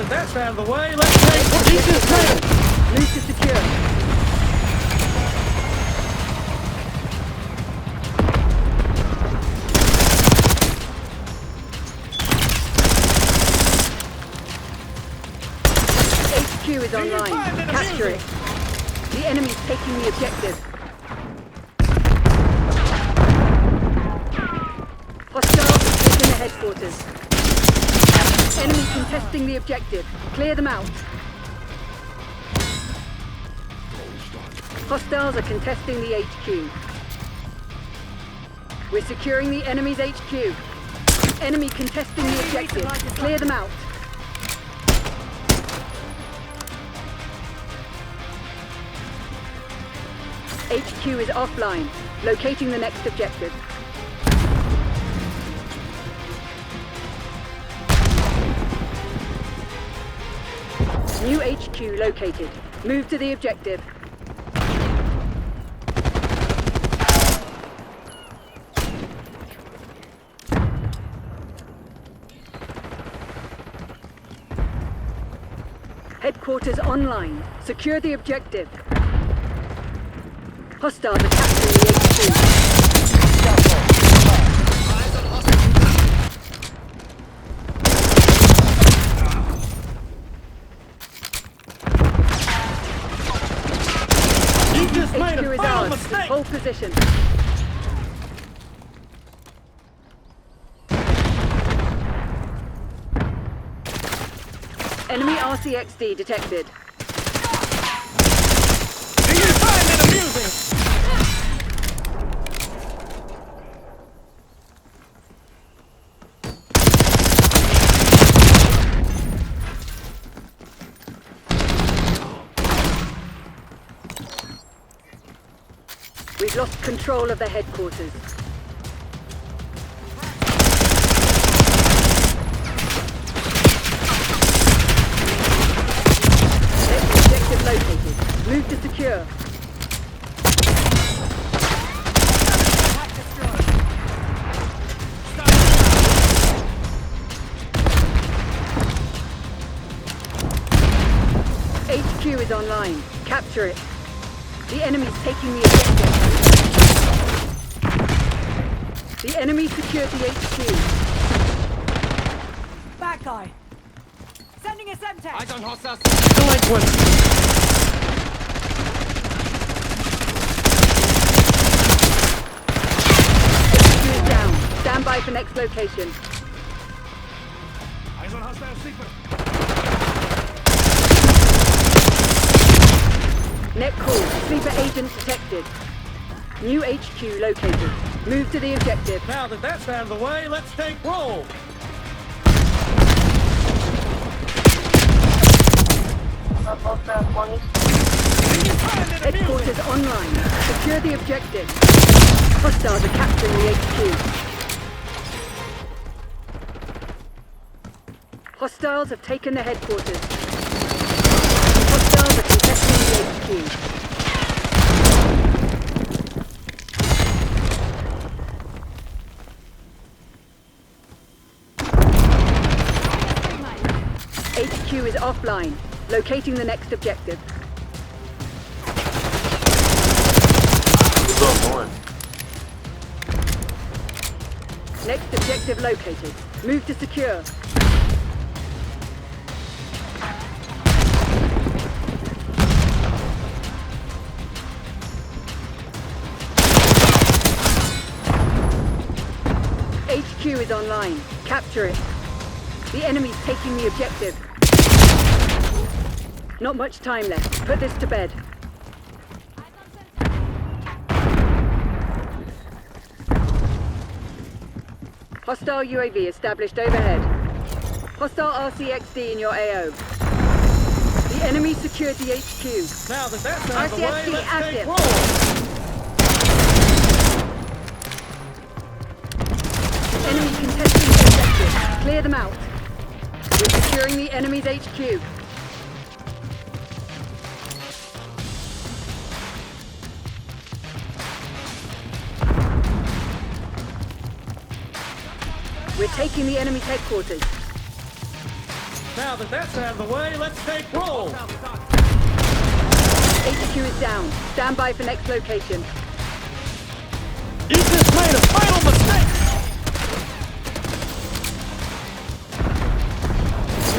that that's out of the way, let's take what he just said. Move to secure. HQ is online. Capture it. The enemy's taking the objective. Hostiles have taken the headquarters. Enemy contesting the objective. Clear them out. Hostiles are contesting the HQ. We're securing the enemy's HQ. Enemy contesting the objective. Clear them out. HQ is offline. Locating the next objective. New HQ located. Move to the objective. Headquarters online. Secure the objective. Hostiles are capturing the HQ. HQ is ours. Hold position. Enemy RCXD detected. Do you find it amusing? We've lost control of the headquarters. Next objective located. Move to secure. HQ is online. Capture it. The enemy's taking the objective. The enemy secured the HQ. Bad guy. Sending a Semtex. Eyes on hostiles. Delinquent. HQ is down. Stand by for next location. Eyes on hostile sleeper. Net call. Sleeper agent detected. New HQ located. Move to the objective. Now that that's out of the way, let's take roll. Headquarters online. Secure the objective. Hostiles are capturing the HQ. Hostiles have taken the headquarters. Hostiles are contesting the HQ. HQ is offline. Locating the next objective. Next objective located. Move to secure. HQ is online. Capture it. The enemy's taking the objective. Not much time left. Put this to bed. Hostile UAV established overhead. Hostile RCXD in your AO. The enemy secured the HQ. Now that that's out of the way, RCXD let's active. take roll. Enemy contesting the objective. Clear them out. We're securing the enemy's HQ. We're taking the enemy's headquarters. Now that that's out of the way, let's take roll. HQ is down. Stand by for next location. You just made a fatal mistake.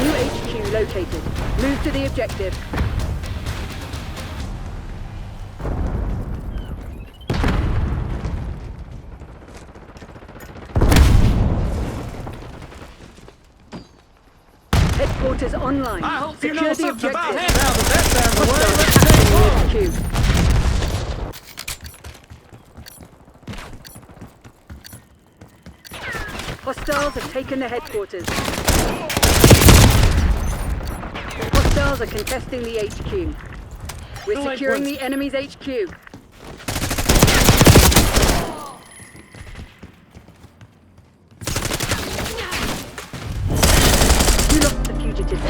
New HQ located. Move to the objective. Headquarters online. I hope you Secure know the something about objective. it. Now that that's out of the way, let's Hostiles take roll. attacking the HQ. Hostiles have taken the headquarters. Hostiles are contesting the HQ. We're securing the enemy's HQ. You lost the fugitives.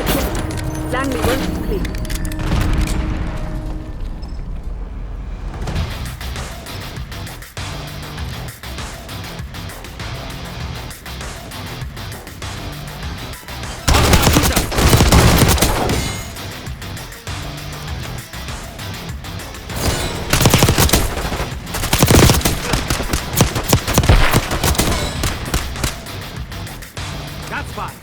Langley won't complete. That's fine.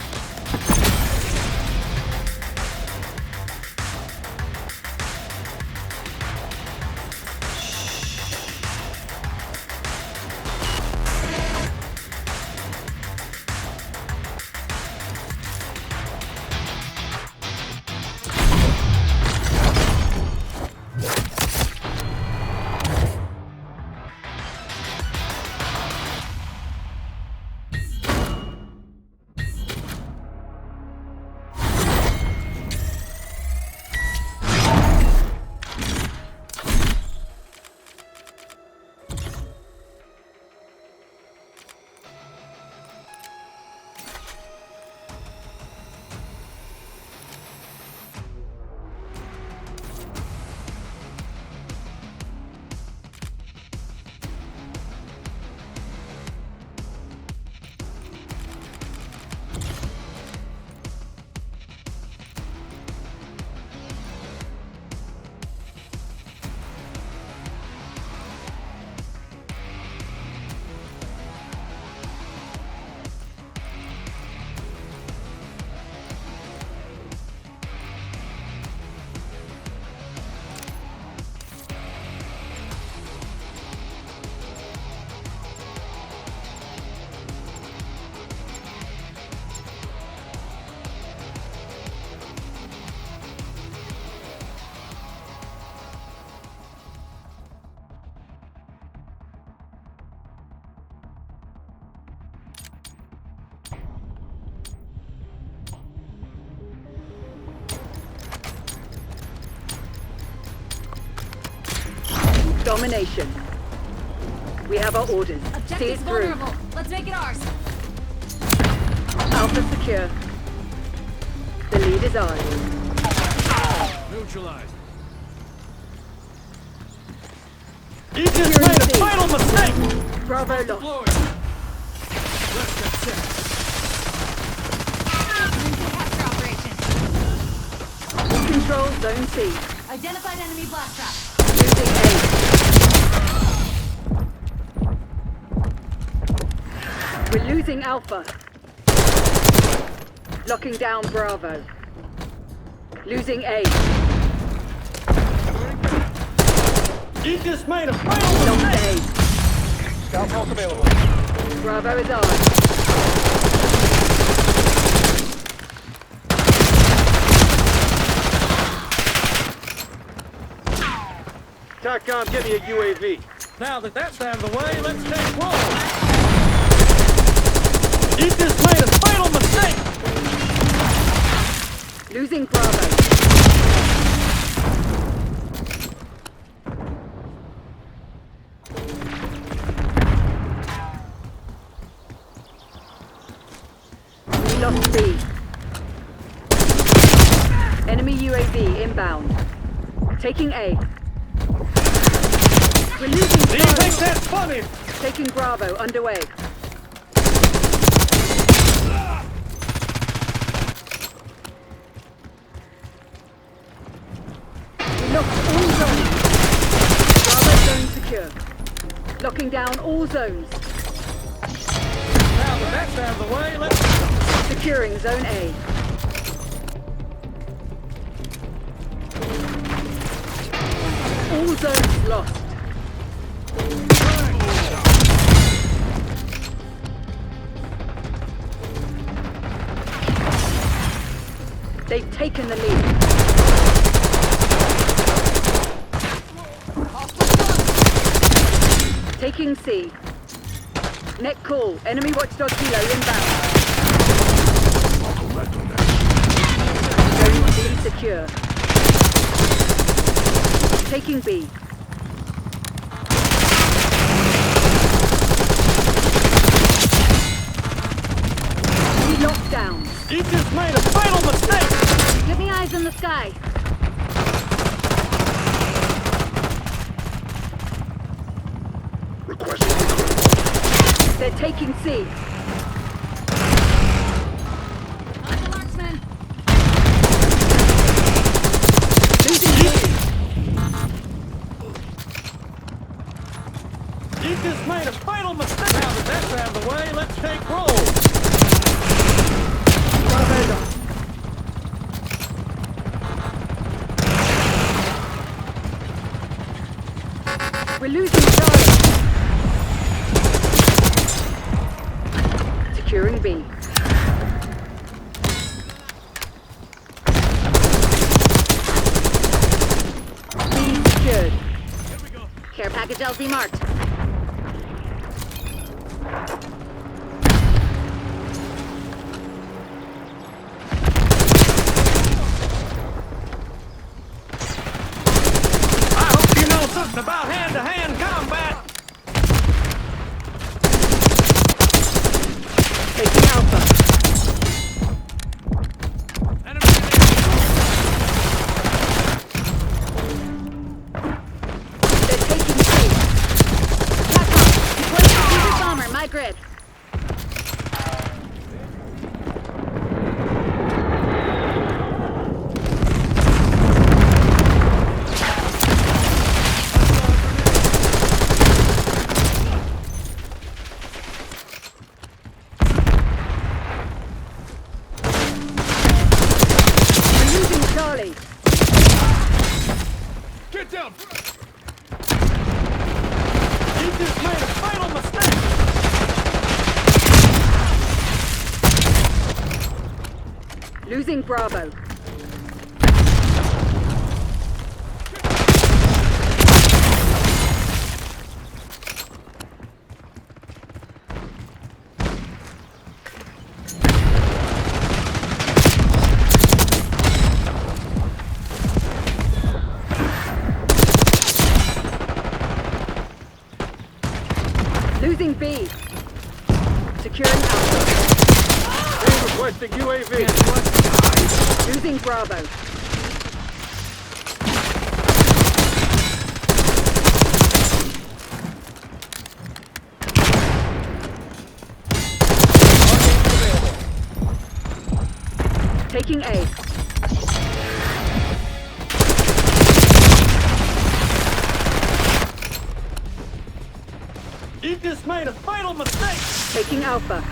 Domination. We have our orders. See it Objective's through. vulnerable. Let's make it ours. Alpha secure. The lead is ours. Neutralized. You just made a Security. fatal mistake. Bravo lost. Deployed. Let's get set. Capture operation. Control zone C. Identified enemy blast trap. Losing A. We're losing Alpha. Locking down Bravo. Losing A. You just made a fatal Lost mistake. A. Scout pulse available. Bravo is ours. TACCOM, get me a UAV. Now that that's out of the way, let's take roll. You just made a fatal mistake. Losing Bravo. We lost B. Enemy UAV inbound. Taking A. We're losing Do you think Bravo. that's funny? Taking Bravo underway. secure. Locking down all zones. Now that that's out of the way, let's... Securing Zone A. All zones lost. They've taken the lead. Taking C. Net call. Enemy watchdog Kilo inbound. Zone C secure. Taking B. We locked down. You just made a fatal mistake! Give me eyes in the sky. They're taking C. On the marksman. Losing B. You just made a fatal mistake! Now that that's out of the way, let's take roll! We're losing Charlie. Securing B. B secured. Care package LZ marked. I hope you know something about hand-to-hand combat! Taking Alpha. They're taking C. Attack on. Deploy strategic bomber, my grid. We're losing Charlie. Get down! You just made a fatal mistake! Losing Bravo. Losing B. Securing Alpha. Requesting UAV. Losing Bravo. Taking A. You just made a fatal mistake! Taking Alpha.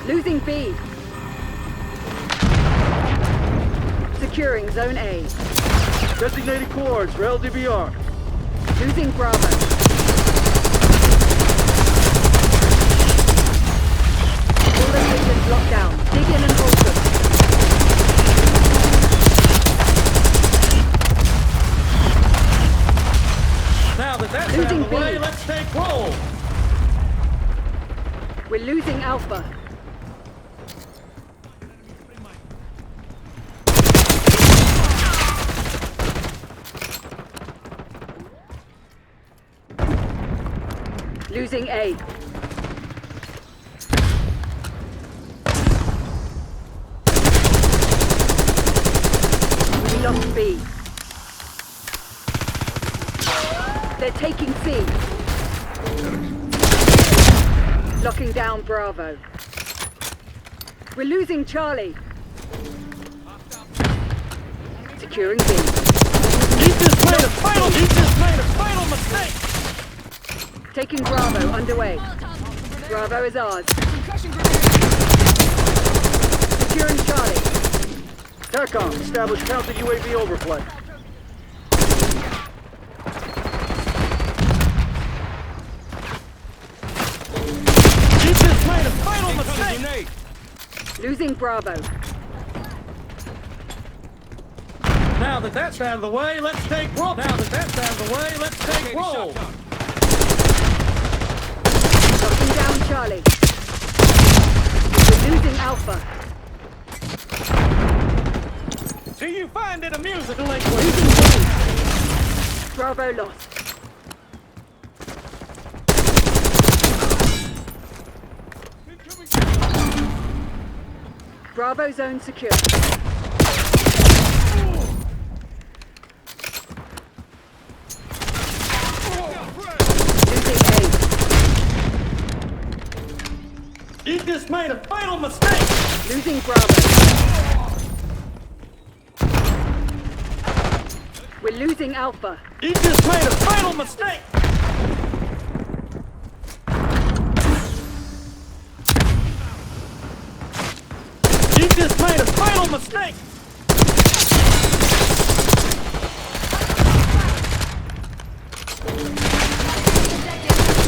Losing B. Securing Zone A. Designated coordinates for LDBR. Losing Bravo. All locations locked down. Dig in and hold them. Now that that's out Losing of the way, B. let's take roll! We're losing Alpha. Losing A. We lost B. They're taking C. Locking down Bravo. We're losing Charlie. Securing B. You just made a fatal mistake! Taking Bravo underway. Bravo is ours. Securing Charlie. TACOM, establish counter UAV overflight. You just made a fatal mistake! Losing Bravo. Now that that's out of the way, let's take roll. Roll. Knocking down Charlie. We're losing Alpha. Do you find it amusing? Losing B. Bravo lost. Bravo zone secure. Losing A. You just made a fatal mistake! Losing Bravo. We're losing Alpha. You just made a fatal mistake! You just made a fatal mistake!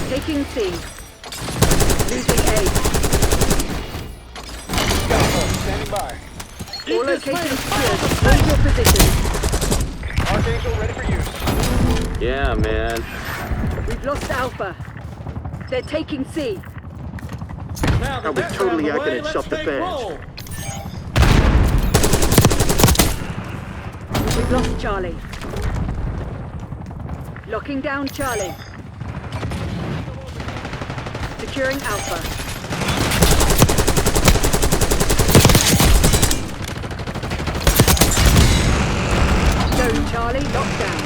Taking C. Losing A. Standing by. You All just made a locations fatal secured. mistake! Hold your position. Archangel ready for use. Yeah, man. We've lost Alpha. They're taking C. Now that Are we that's totally out of the way, acting in let's self-defense? take roll. We've lost Charlie. Locking down Charlie. Securing Alpha. Zone Charlie locked down.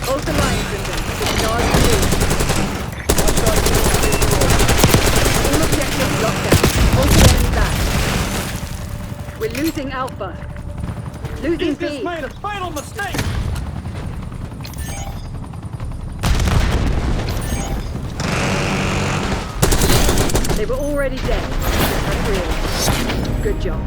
Hold the line, Crimson. Discharge the lead. All objectives locked down. Hold the enemy back. We're losing Alpha. Losing You B. just made a fatal mistake! They were already dead. That's real. Good job.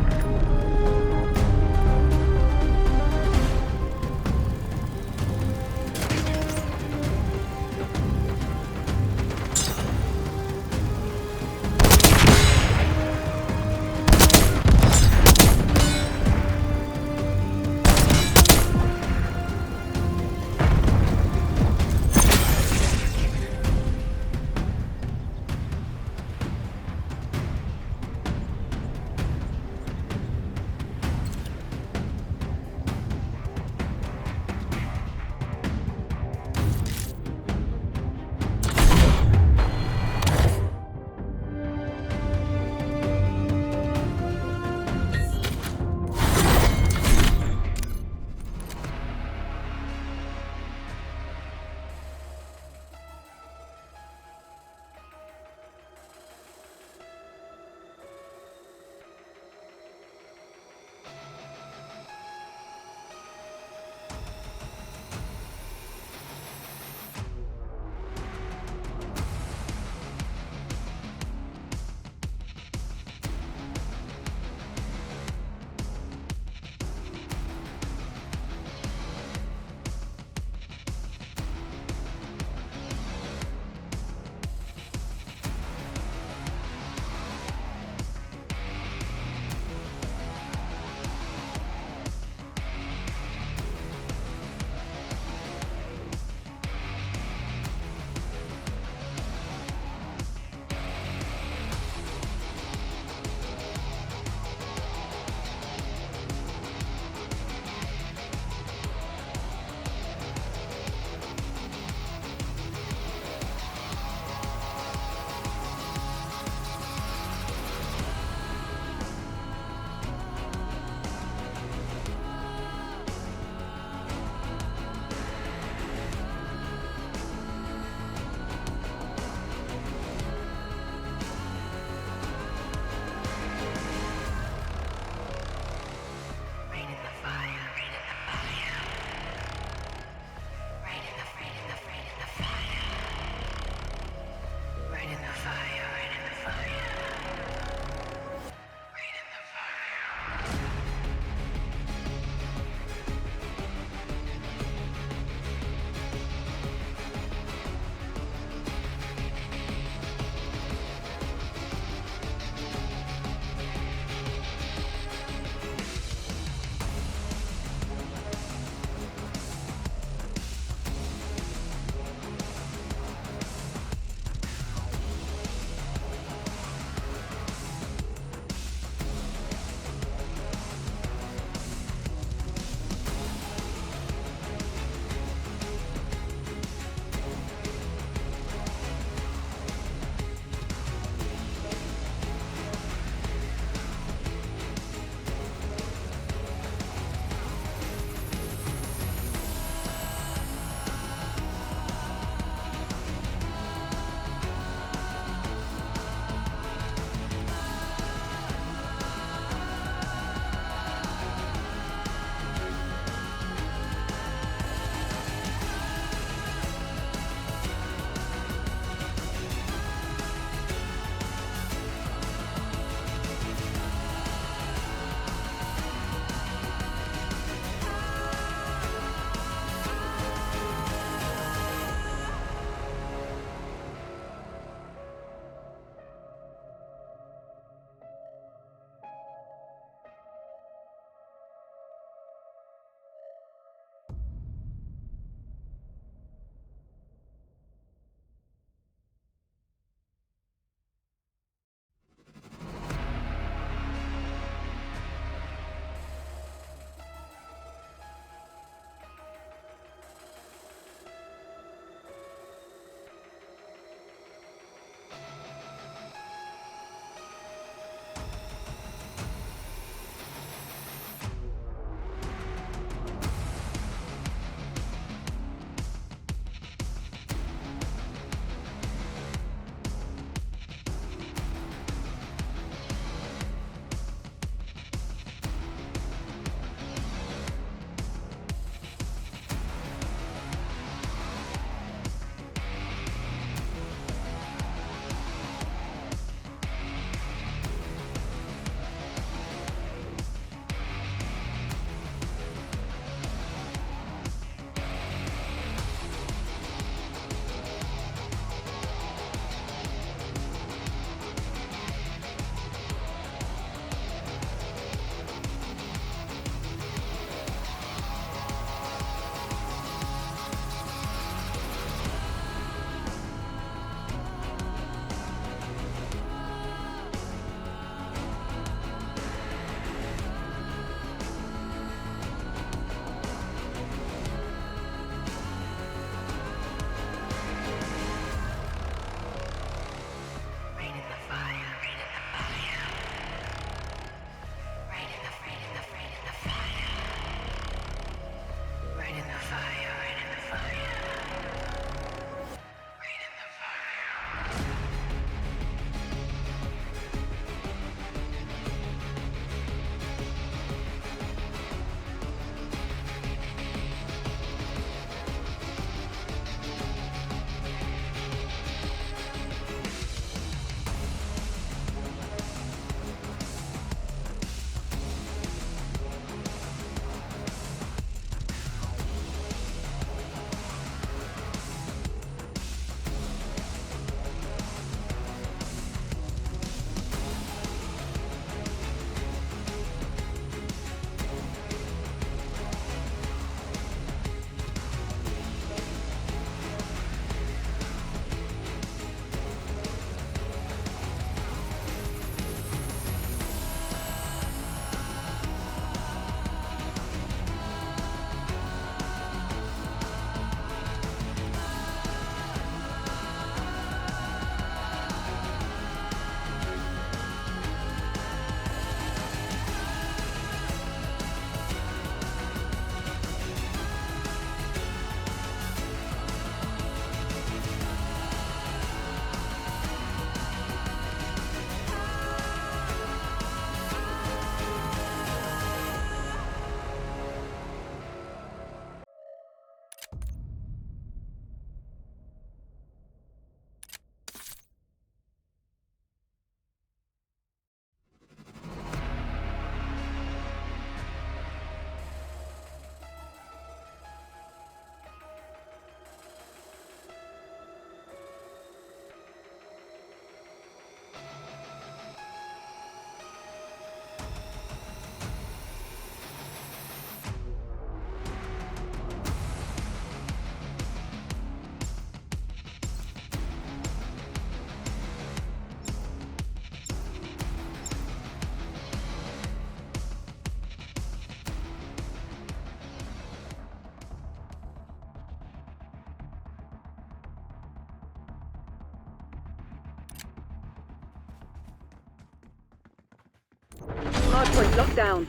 Hardpoint locked down.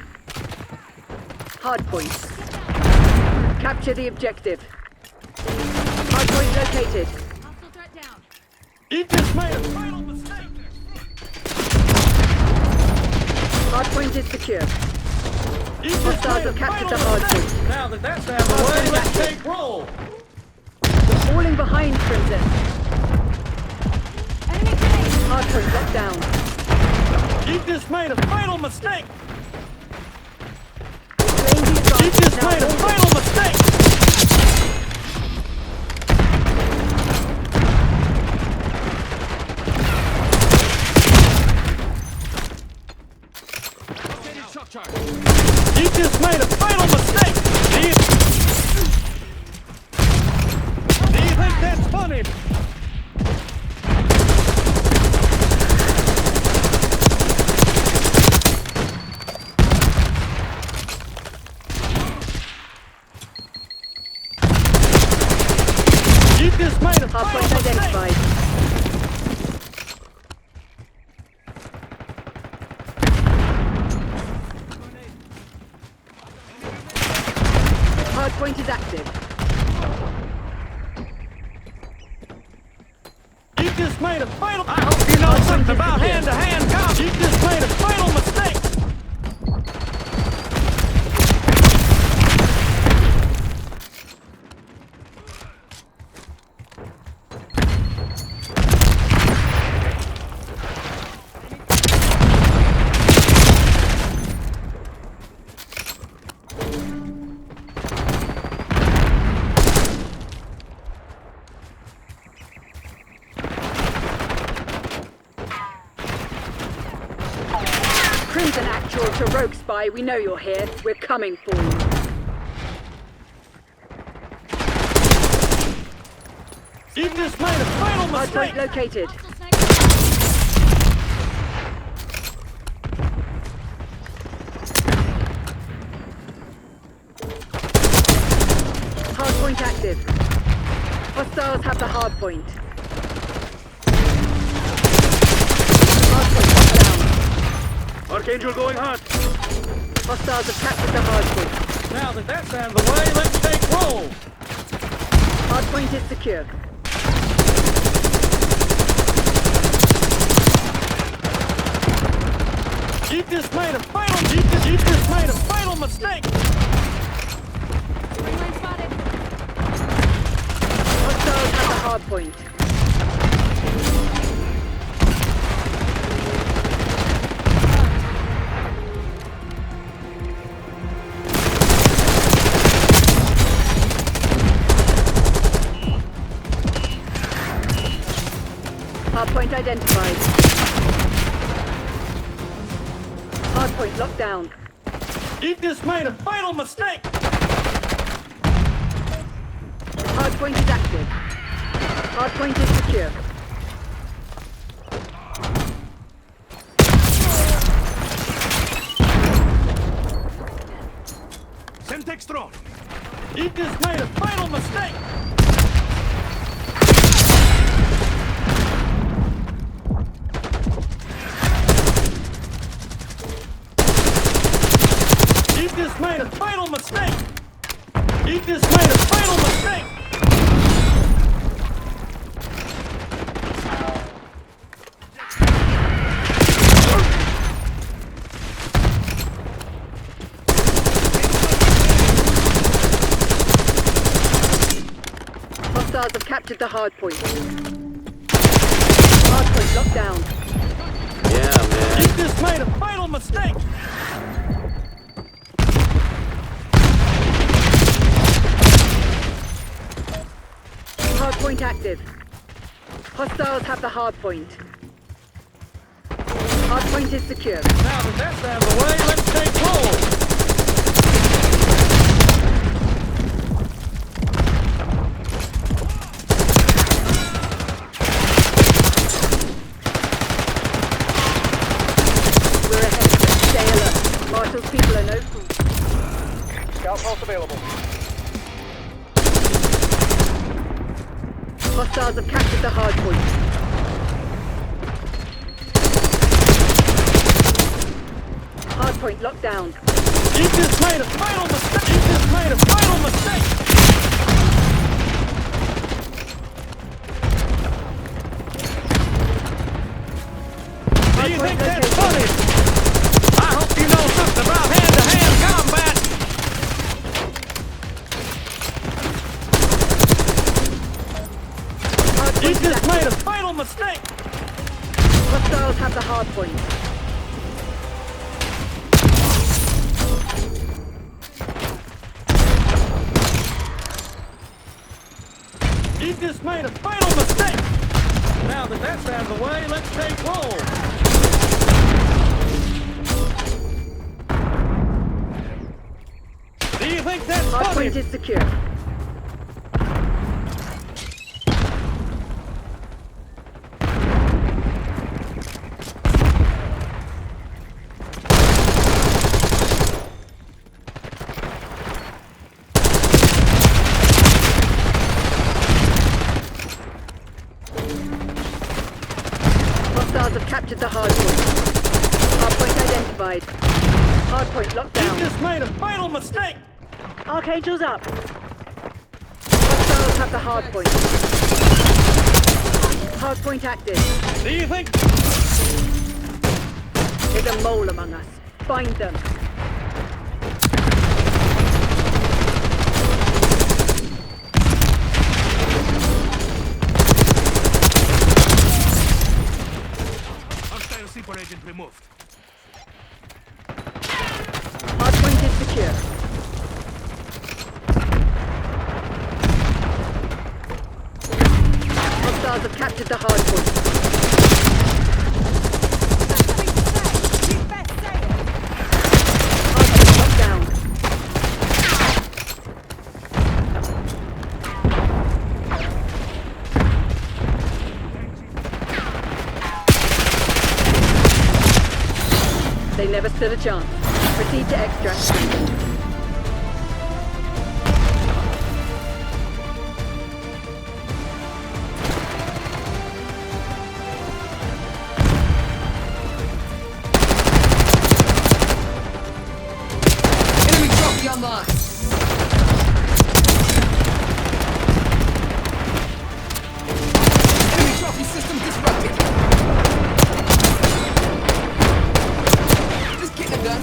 Hardpoint. Capture the objective. Hardpoint located. Hostile threat down. You just made a fatal mistake. Hardpoint is secure. You just Hostiles made a have captured the fatal hardpoint. mistake. Now that that's out of the way, let's take roll. Falling behind, Crimson. Enemy grenade. Hardpoint locked down. You just made a fatal mistake. Range is gone. You just Now made a hold it. fatal mistake. You just made a fatal mistake. Do you think that's funny? You just made a fatal Hardpoint mistake. identified. Hardpoint is active. You just made a fatal. I hope you know something about hand-to-hand combat. You just made a fatal mistake. Crimson Actual to Rogue Spy, we know you're here. We're coming for you. You just made a fatal mistake. Hardpoint located. Hostile sniper. Hardpoint active. Hostiles have the hardpoint. Hardpoint locked down. Archangel going hot. Hostiles have captured the hardpoint. Now that that's out of the way, let's take roll. Hardpoint is secure. You just made a fatal. You just made a fatal mistake. Ringline spotted. Hostiles have the hardpoint. Hardpoint identified. Hardpoint locked down. You just made a fatal mistake. Hardpoint is active. Hardpoint is secure. Semtex drone. You just made a fatal mistake. You just made a fatal mistake. You just made a fatal mistake. Hostiles have captured the hardpoint. Hardpoint locked down. Yeah, man. You just made a fatal mistake. Hardpoint active. Hostiles have the hardpoint. Hardpoint is secure. Now that that's out of the way, let's take roll. We're ahead. Stay alert. Marshall's people are no fool. Scout pulse available. Hostiles have captured the hardpoint. hardpoint locked down. You just made a fatal mistake! You just made a fatal mistake! Do you think that's funny? I hope you know something about hand-to-hand combat! You Hardpoint just is made a active. fatal mistake! Hostiles have the hardpoint. You just made a fatal mistake! Now that that's out of the way, let's take roll! Do you think that's funny? Hardpoint is secure. Hostiles have captured the hardpoint. Hardpoint identified. Hardpoint locked You down. just made a fatal mistake! Archangel's up. Hostiles have the hardpoint. Hardpoint active. Do you think... There's a mole among us. Find them. Hostile super agent removed. Hardpoint is secure. Hostiles have captured the hardpoint. Something to say. You best say it. Hardpoint locked down. They never stood a chance. Proceed to extract. Enemy trophy online. Enemy trophy system disrupted. Just getting it done.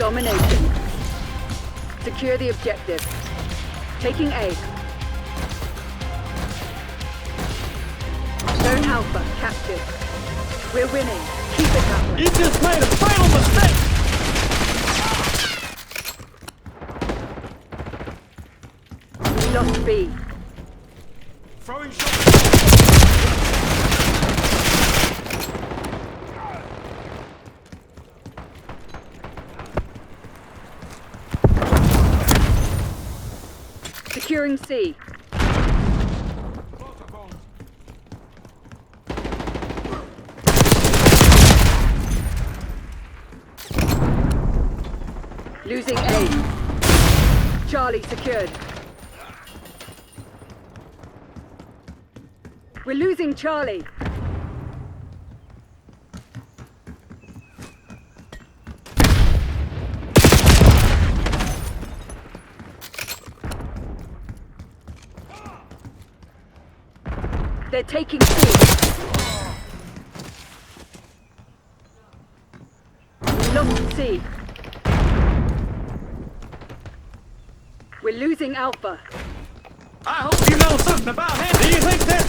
Domination. Secure the objective. Taking A. Zone Alpha captured. We're winning. Keep it that way. You just made a fatal mistake! We lost B. Throwing shots. Securing C. Losing A. Charlie secured. We're losing Charlie. They're taking C. We lost C. We're losing Alpha. I hope you know something about him. Do you think that...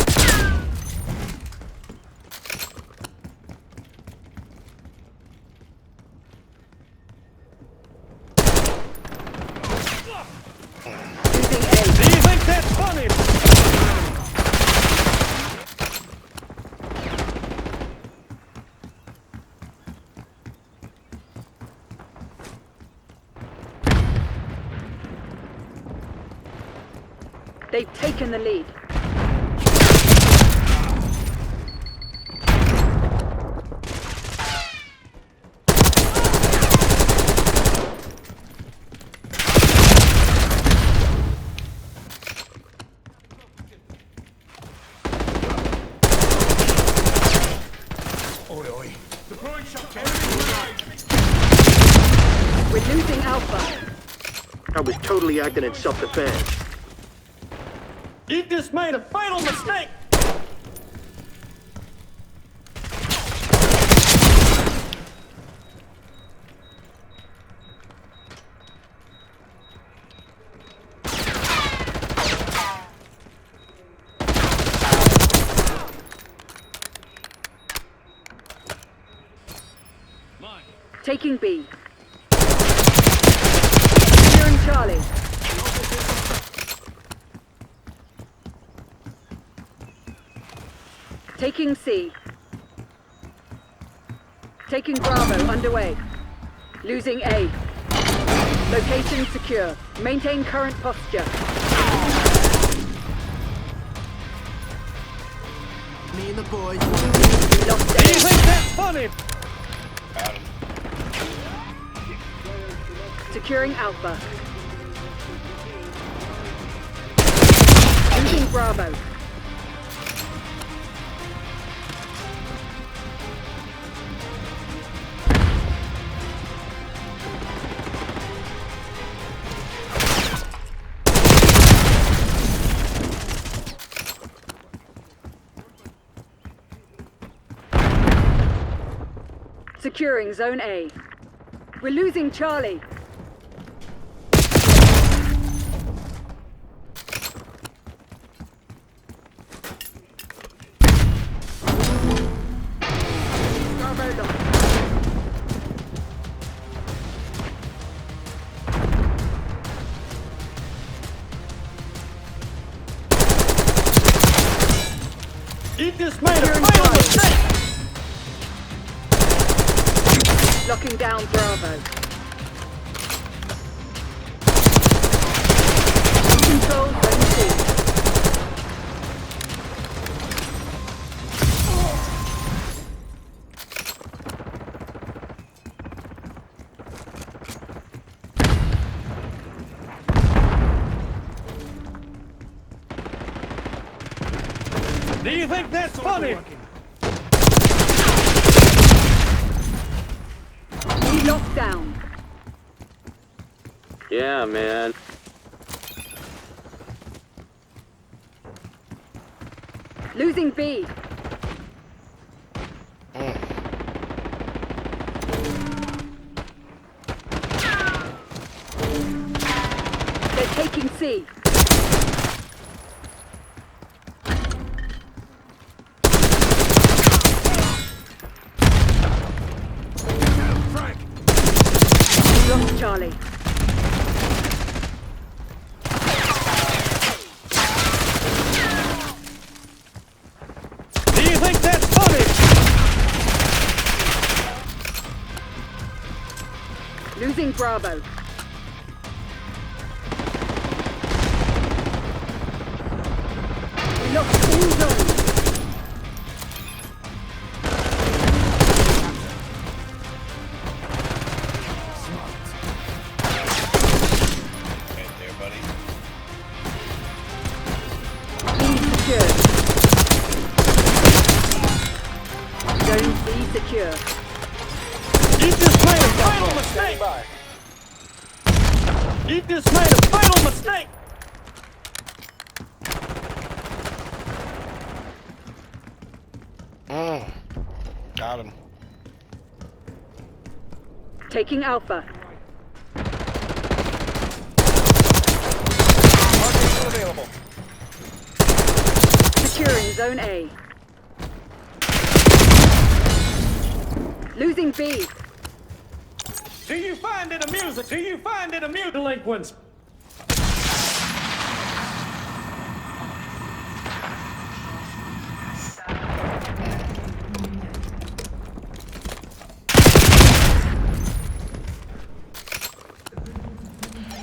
Losing A. Do you think that's funny? They've taken the lead. Deploying shot. We're losing Alpha. I was totally acting in self-defense. You just made a fatal mistake! Taking B. Securing Charlie. Taking C. Taking Bravo underway. Losing A. Location secure. Maintain current posture. Me and the boys. Lost Do you A. think that's funny? Securing Alpha. Losing Bravo. Securing Zone A. We're losing Charlie. Bravo lost. You just made a Securing fatal Charlie. mistake! Locking down Bravo. Control Zone C. Do you think that's funny? We locked down. Yeah, man. Losing B. C. We lost Charlie. Do you think that's funny? Losing Bravo. We lost all zones. Right there, buddy. B secure. Zone C secure. You just made a fatal Standing mistake! by. You just made a fatal mistake! Got him. Taking Alpha. Archangel available. Securing Zone A. Losing B. Do you find it amusing? Do you find it amusing, delinquents?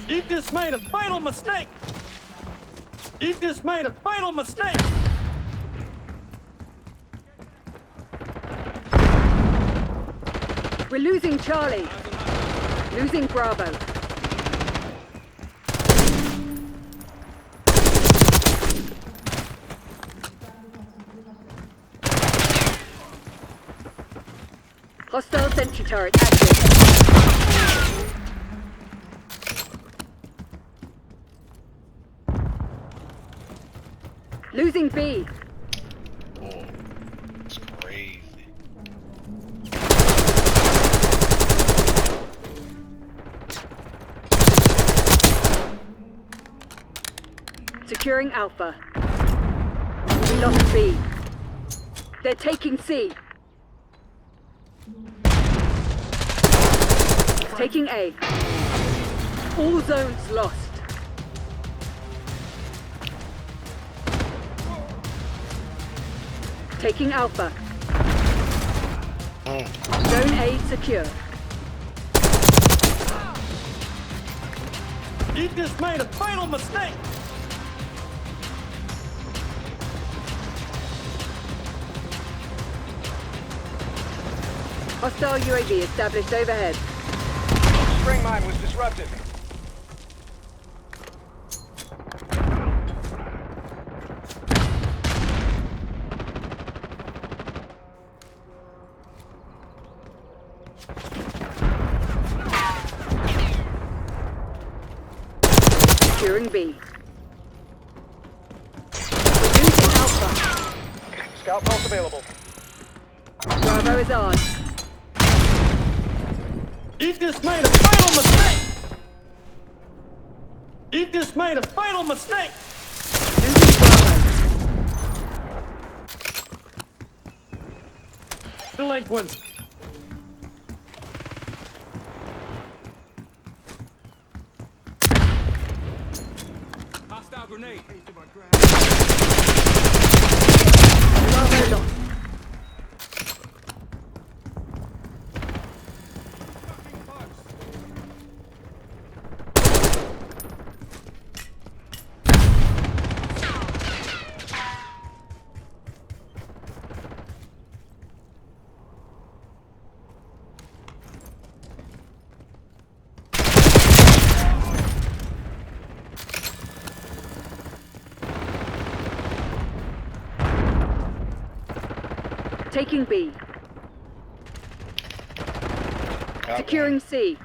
You just made a fatal mistake! You just made a fatal mistake! We're losing Charlie. Losing Bravo. Hostile sentry turret active. Losing B. Oh, it's crazy. Securing Alpha. We lost B. They're taking C. Taking A. All zones lost. Taking Alpha. Zone A secure. You just made a fatal mistake! Hostile UAV established overhead. Spring mine was disrupted. Securing B. Reducing Alpha. Scout pulse available. Bravo is ours. You just made a fatal mistake! You just made a fatal mistake! Losing Bravo. Delinquents! Hostile grenade! Bravo lost. Taking B. Got Securing C.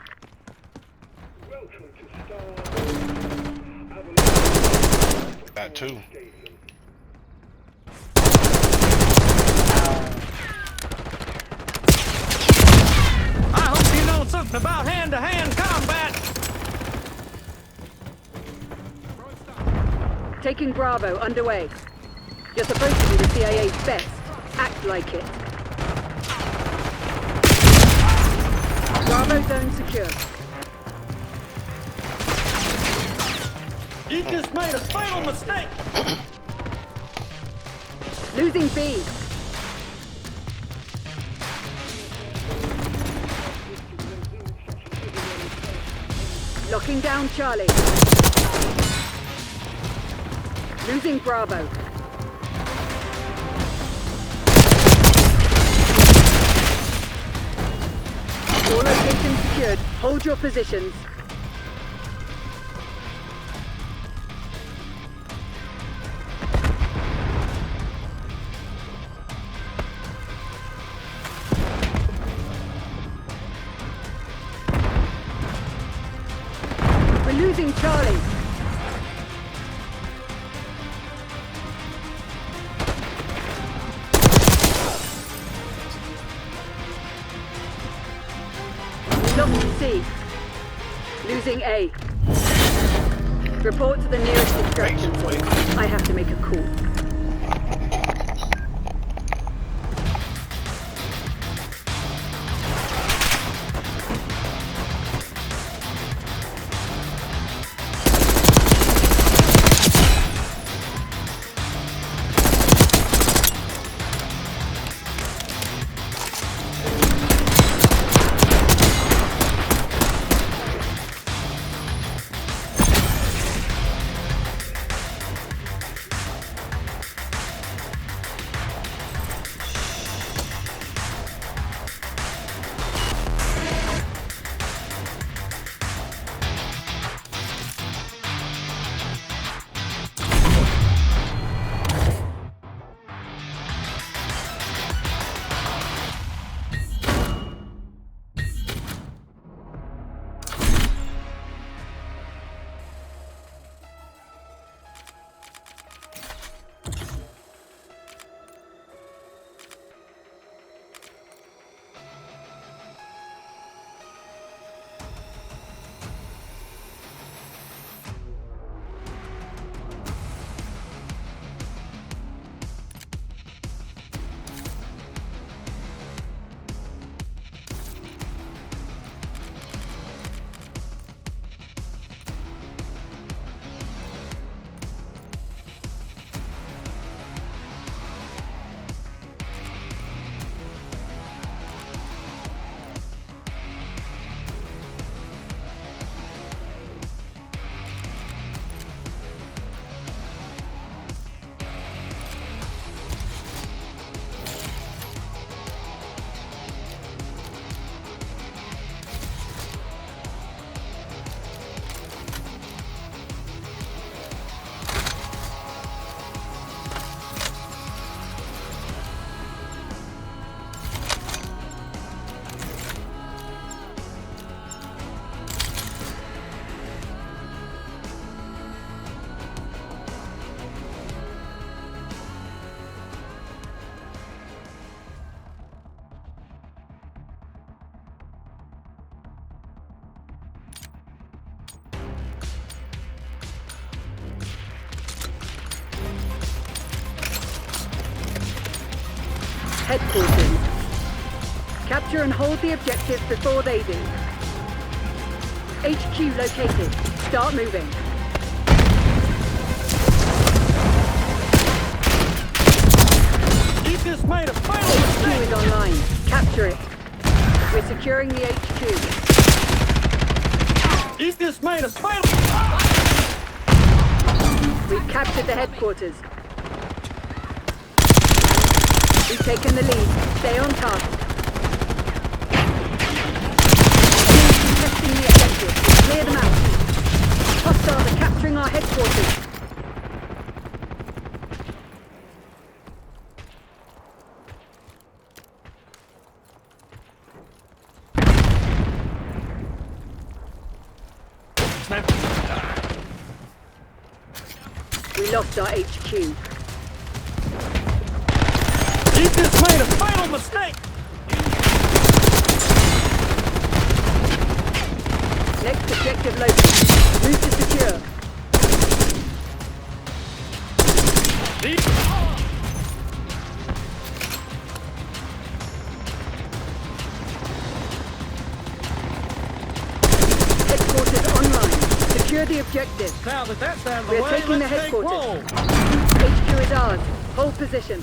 Got two. I hope you know something about hand-to-hand combat! Taking Bravo underway. You're supposed to be the CIA's best. Act like it. Bravo zone secure. You just made a fatal mistake! Losing B. Locking down Charlie. Losing Bravo. All locations secured. Hold your positions. We're losing Charlie. Lost C. Losing A. Report to the nearest extraction point. I have to make a call. Headquarters. Capture and hold the objectives before they do. HQ located. Start moving. You just made a fatal HQ mistake! is online. Capture it. We're securing the HQ. You just made a fatal... We've captured the headquarters. We've taken the lead. Stay on task. Contesting the objective. Clear them out. Hostiles are capturing our headquarters. We lost our HQ. You just made a fatal mistake! Next objective located. Move to secure. Headquarters online. Secure the objective. Now that that's out of the We're way, taking the let's take headquarters. roll. HQ is ours. Hold position.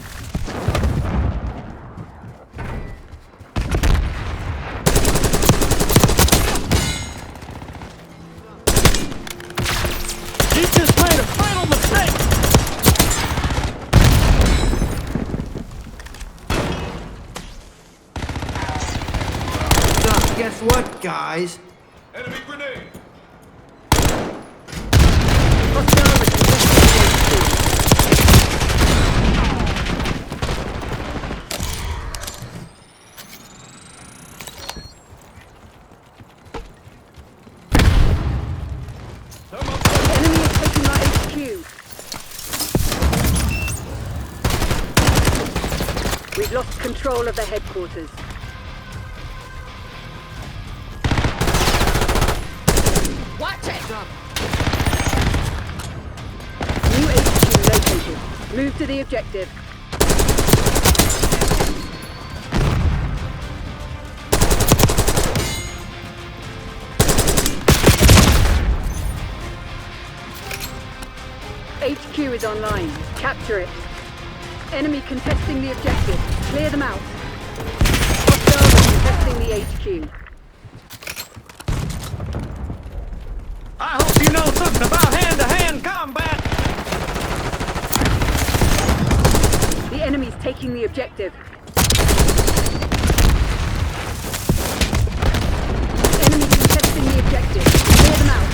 You just made a fatal mistake. So, guess what, guys? Hostile are contesting the HQ. Enemy is taking our HQ. We've lost control of the headquarters. Watch it! New HQ located. Move to the objective. HQ is online. Capture it. Enemy contesting the objective. Clear them out. Hostiles are contesting the HQ. I hope you know something about hand-to-hand combat. The enemy's taking the objective. Enemy contesting the objective. Clear them out.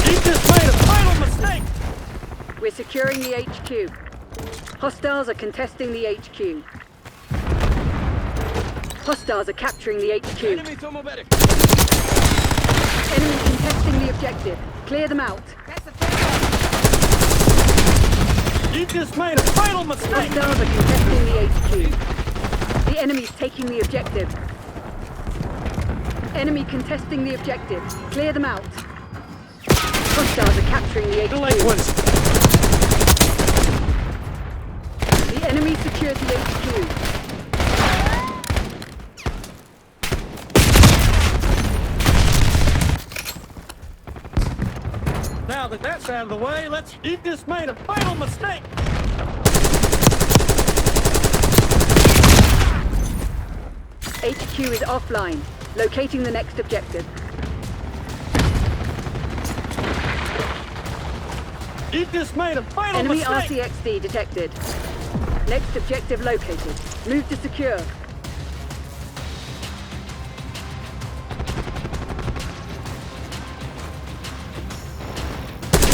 You just made a fatal mistake. We're securing the HQ. Hostiles are contesting the HQ. Hostiles are capturing the HQ. Enemy thermometric. Enemy contesting the objective. Clear them out. That's a fatal. You just made a fatal mistake. Hostiles are contesting the HQ. The enemy's taking the objective. Enemy contesting the objective. Clear them out. Hostiles are capturing the HQ. Delinquents. The enemy secured the HQ. Now that that's out of the way, let's... You just made a fatal mistake. HQ is offline. Locating the next objective. You just made a fatal Enemy mistake. RCXD detected. Next objective located. Move to secure.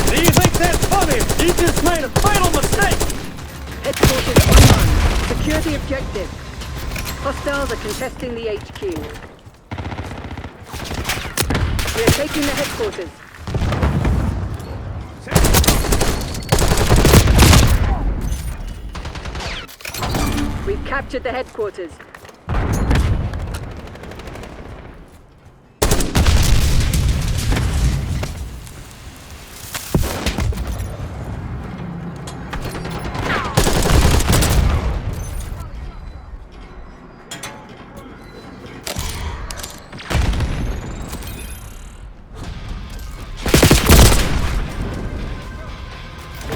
Do you think that's funny? You just made a fatal mistake. Headquarters online. Secure the objective. Hostiles are contesting the HQ. We are taking the headquarters. We've captured the headquarters.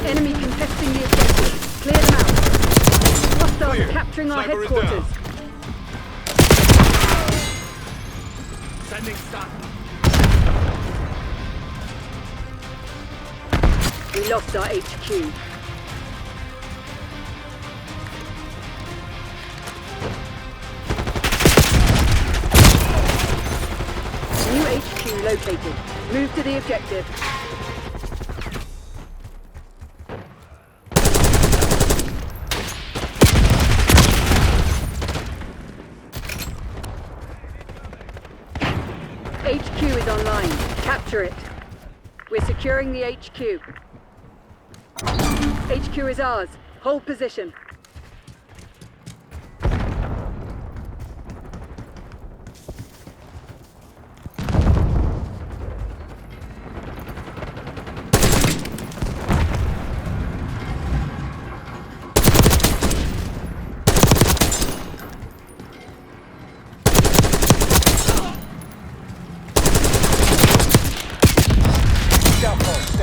Enemy contesting the objective. Clear them out. Hostiles are capturing our headquarters. Sending stun. We lost our HQ. New HQ located. Move to the objective. HQ is online. Capture it. We're securing the HQ. HQ is ours. Hold position.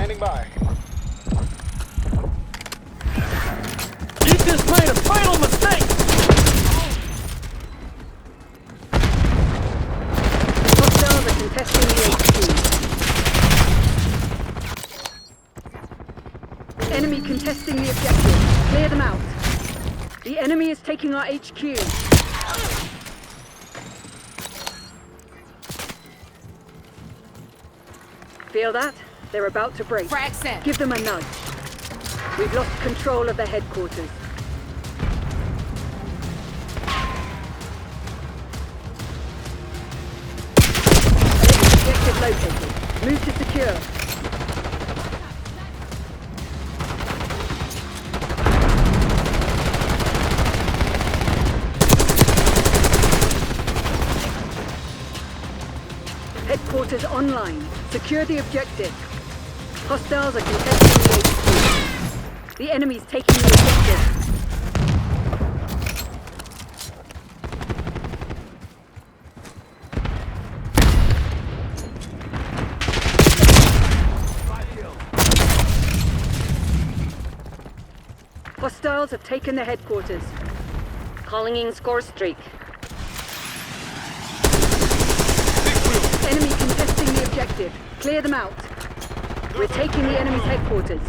standing by. You just made a fatal mistake! Hostiles are contesting the HQ. Enemy contesting the objective. Clear them out. The enemy is taking our HQ. Feel that? They're about to break. Frag set. Give them a nudge. We've lost control of the headquarters. Objective located. Move to secure. Headquarters online. Secure the objective. Hostiles are contesting the HQ. The enemy's taking the objective. Hostiles have taken the headquarters. Calling in score streak. Enemy contesting the objective. Clear them out. We're taking the enemy's headquarters.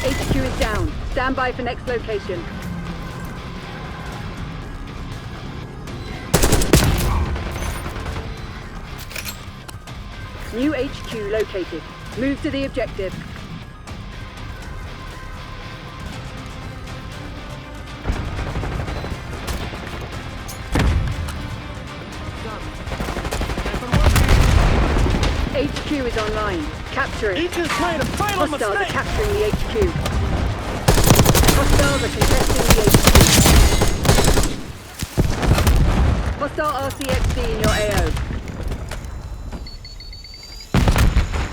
HQ is down. Stand by for next location. New HQ located. Move to the objective. HQ is online. Capture You it. just made a fatal Hostiles are mistake! capturing the HQ. Hostiles are contesting the HQ. Hostile RCXD in your AO.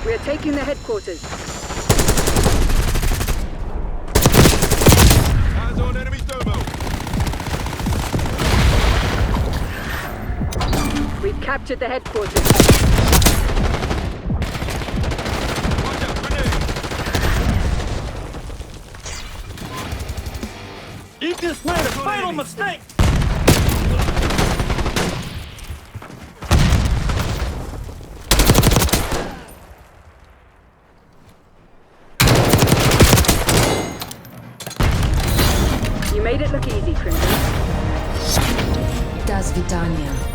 We are taking the headquarters. Eyes on enemy thermo! We've captured the headquarters. Watch out, grenade! You just made a fatal mistake! You made it look easy, Crimson. Das Vidania.